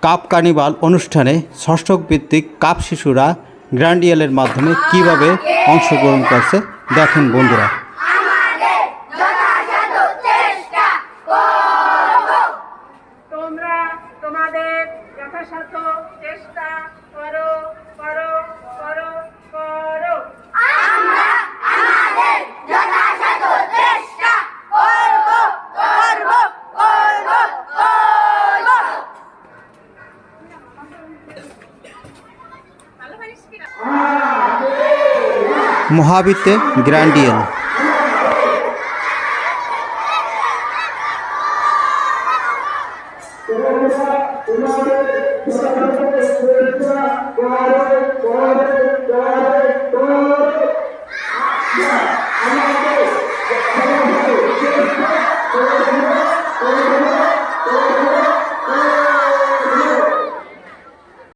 Cup carnival অনুষ্ঠানে ষষ্ঠ ভিত্তিক কাপ শিশুরা গ্র্যান্ডিয়ালের মাধ্যমে কিভাবে অংশগ্রহণ করছে দেখেন বন্ধুরা। তোমরা তোমাদের যথাসাধ্য চেষ্টা করো করো করো করো। আমরা আমাদের যথাসাধ্য চেষ্টা করব করব করব করব। মহাবীতে গ্র্যান্ডিয়াল আমাদের